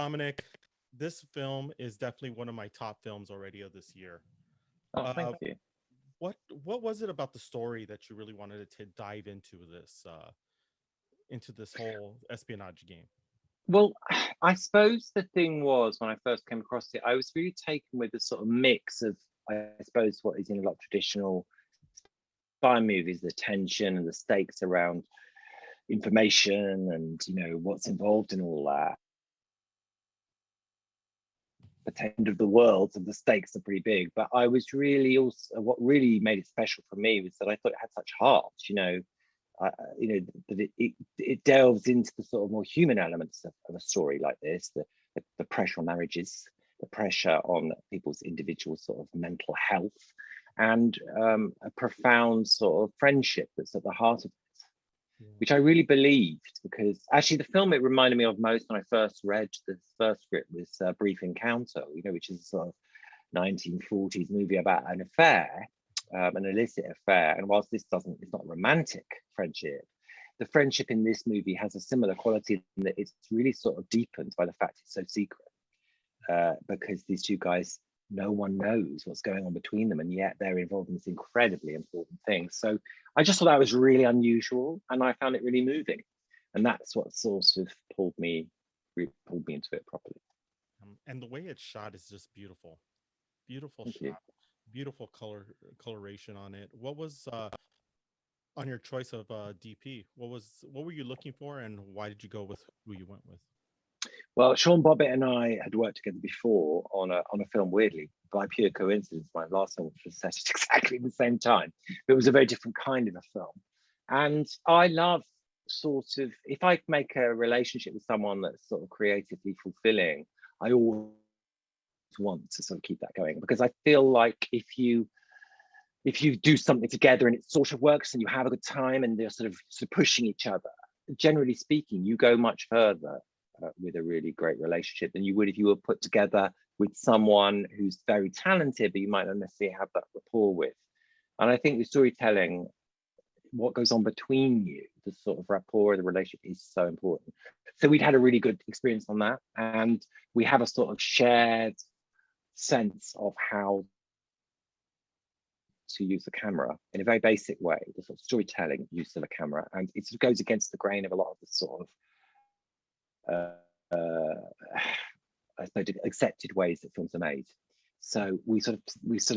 Dominic, this film is definitely one of my top films already of this year. Oh, Uh, thank you. what was it about the story that you really wanted to dive into this whole espionage game? Well, I suppose the thing was when I first came across it, I was really taken with the sort of mix of, I suppose, what is in a lot of traditional spy movies, the tension and the stakes around information and what's involved in all that. The end of the world and the stakes are pretty big. But I was really also, what really made it special for me was that I thought it had such heart. That it delves into the sort of more human elements of a story like this, the pressure on marriages, the pressure on people's individual sort of mental health, and a profound sort of friendship that's at the heart of it, which I really believed, because actually the film it reminded me of most when I first read the first script was Brief Encounter, which is a sort of 1940s movie about an affair, an illicit affair. And whilst this it's not romantic friendship, the friendship in this movie has a similar quality in that it's really sort of deepened by the fact it's so secret, because these two guys, no one knows what's going on between them, and yet they're involved in this incredibly important thing. So I just thought that was really unusual, and I found it really moving, and that's what sort of pulled me into it properly. And the way it's shot is just beautiful. Beautiful Thank shot. you. Beautiful coloration on it. What was on your choice of DP? What were you looking for, and why did you go with who you went with? Well, Sean Bobbitt and I had worked together before on a film, weirdly, by pure coincidence. My last film was set at exactly the same time. But it was a very different kind of a film. And I love sort of, if I make a relationship with someone that's sort of creatively fulfilling, I always want to sort of keep that going, because I feel like if you do something together and it sort of works and you have a good time and they're sort of pushing each other, generally speaking, you go much further with a really great relationship than you would if you were put together with someone who's very talented, but you might not necessarily have that rapport with. And I think the storytelling, what goes on between you, the sort of rapport, the relationship is so important. So we'd had a really good experience on that. And we have a sort of shared sense of how to use the camera in a very basic way, the sort of storytelling use of a camera. And it sort of goes against the grain of a lot of the sort of I suppose accepted ways that films are made. So we sort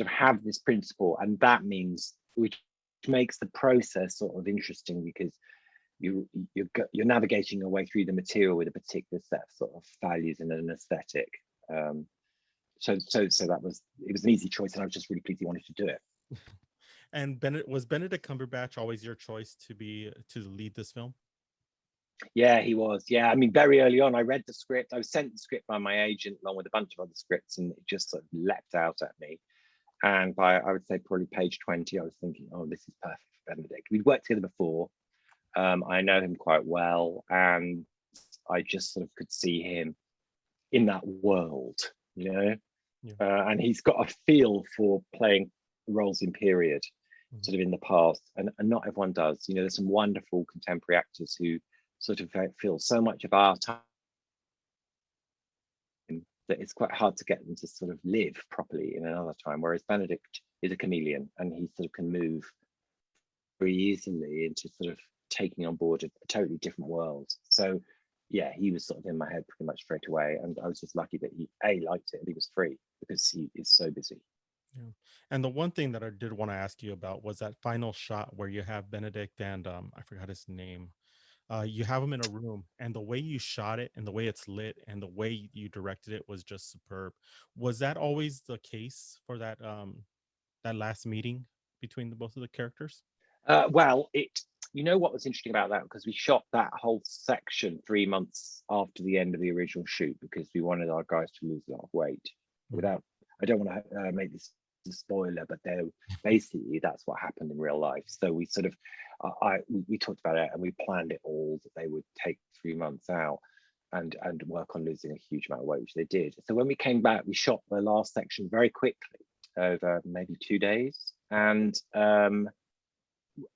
of have this principle, and that means, which makes the process sort of interesting, because you're navigating your way through the material with a particular set of sort of values and an aesthetic. So it was an easy choice, and I was just really pleased he wanted to do it. And was Benedict Cumberbatch always your choice to lead this film? Yeah, he was. Yeah, I mean, very early on, I read the script. I was sent the script by my agent along with a bunch of other scripts, and it just sort of leapt out at me. And by, I would say, probably page 20, I was thinking, oh, this is perfect for Benedict. We'd worked together before. I know him quite well, and I just sort of could see him in that world, Yeah. And he's got a feel for playing roles in period, sort of in the past, and not everyone does. There's some wonderful contemporary actors who sort of feel so much of our time that it's quite hard to get them to sort of live properly in another time, whereas Benedict is a chameleon, and he sort of can move very easily into sort of taking on board a totally different world. So yeah, he was sort of in my head pretty much straight away, and I was just lucky that he liked it and he was free, because he is so busy. Yeah. And the one thing that I did want to ask you about was that final shot where you have Benedict and I forgot his name. You have him in a room, and the way you shot it and the way it's lit and the way you directed it was just superb. Was that always the case for that last meeting between both of the characters? Well, what was interesting about that, because we shot that whole section 3 months after the end of the original shoot, because we wanted our guys to lose a lot of weight. I don't want to make this a spoiler, but basically that's what happened in real life. So we sort of, we talked about it and we planned it all, that they would take 3 months out and work on losing a huge amount of weight, which they did. So when we came back, we shot the last section very quickly over maybe 2 days. And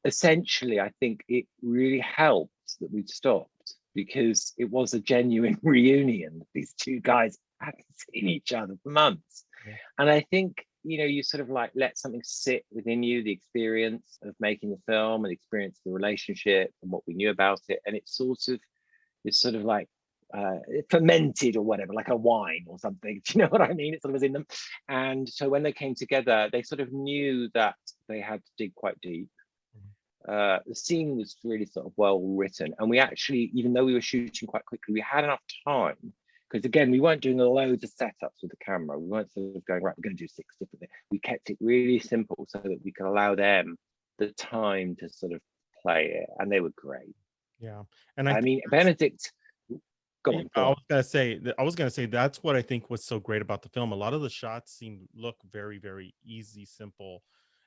essentially, I think it really helped that we'd stopped, because it was a genuine reunion. These two guys hadn't seen each other for months. Yeah. And I think, you sort of like let something sit within you, the experience of making the film and the experience of the relationship and what we knew about it. And it's sort of like fermented or whatever, like a wine or something. Do you know what I mean? It sort of was in them. And so when they came together, they sort of knew that they had to dig quite deep. The scene was really sort of well written, and we actually, even though we were shooting quite quickly, we had enough time, because again, we weren't doing loads of setups with the camera. We weren't sort of going, right, we're going to do 6 different things. We kept it really simple so that we could allow them the time to sort of play it, and they were great. Yeah, and I mean, Benedict. I was gonna say that's what I think was so great about the film. A lot of the shots look very, very easy, simple,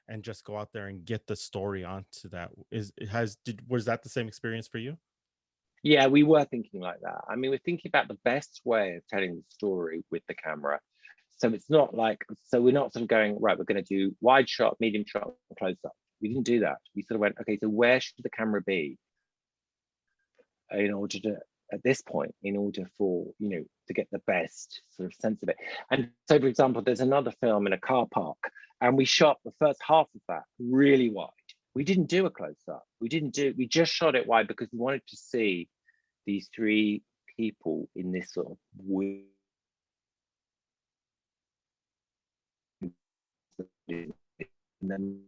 and just go out there and get the story onto that. Was that the same experience for you? Yeah, we were thinking like that. I mean, we're thinking about the best way of telling the story with the camera. So it's not like, so we're not sort of going, right, we're going to do wide shot, medium shot, close up. We didn't do that. We sort of went, okay, so where should the camera be in order to, at this point, in order for, to get the best sort of sense of it. And so, for example, there's another film in a car park, and we shot the first half of that really wide. We didn't do a close up. We just shot it wide because we wanted to see these 3 people in this sort of weird scene. And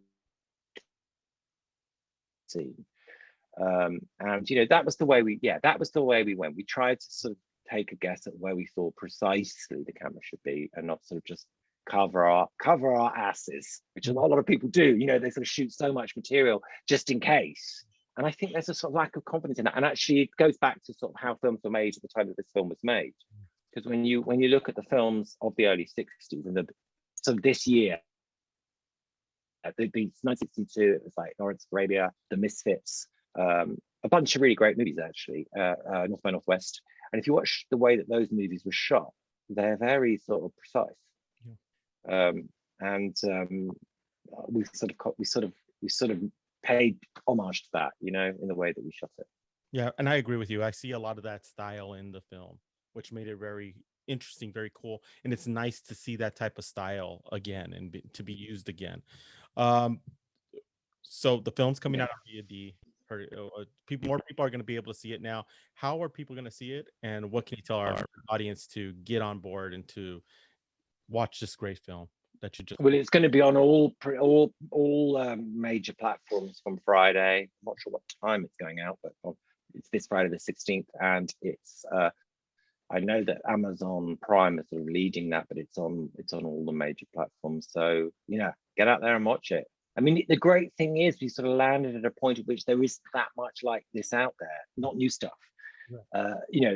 that was the way we went. We tried to sort of take a guess at where we thought precisely the camera should be, and not sort of just cover our asses, which a lot of people do. They sort of shoot so much material just in case. And I think there's a sort of lack of confidence in that. And actually, it goes back to sort of how films were made at the time that this film was made. Because when you look at the films of the early 60s and so this year, the 1962, it was like Lawrence of Arabia, The Misfits, a bunch of really great movies actually, North by Northwest. And if you watch the way that those movies were shot, they're very sort of precise. We sort of paid homage to that, in the way that we shot it. Yeah, and I agree with you. I see a lot of that style in the film, which made it very interesting, very cool, and it's nice to see that type of style again and to be used again. So the film's coming out on VOD. More people are going to be able to see it now. How are people going to see it, and what can you tell our audience to get on board and to watch this great film that you just? Well, it's going to be on all major platforms from Friday. I'm not sure what time it's going out, but it's this Friday the 16th, and it's I know that Amazon Prime is sort of leading that, but it's on all the major platforms. So get out there and watch it. I mean, the great thing is we sort of landed at a point at which there isn't that much like this out there, not new stuff.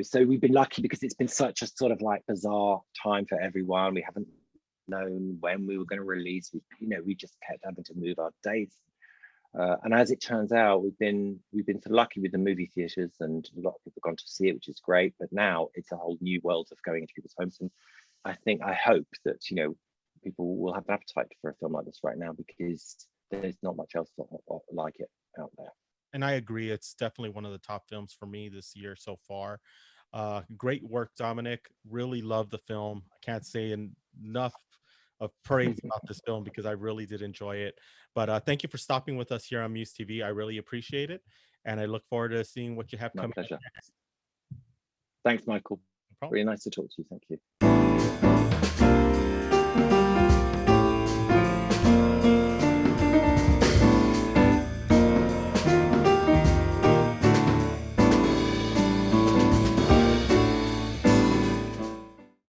So we've been lucky because it's been such a sort of like bizarre time for everyone. We haven't known when we were going to release. We just kept having to move our dates. And as it turns out, we've been sort of lucky with the movie theaters, and a lot of people have gone to see it, which is great. But now it's a whole new world of going into people's homes, and I hope that people will have an appetite for a film like this right now, because there's not much else like it out there. And I agree, it's definitely one of the top films for me this year so far. Great work, Dominic. Really love the film. I can't say enough of praise about this film because I really did enjoy it. But thank you for stopping with us here on MUSE TV. I really appreciate it, and I look forward to seeing what you have coming. My pleasure. Thanks, Michael. No problem. Really nice to talk to you. Thank you.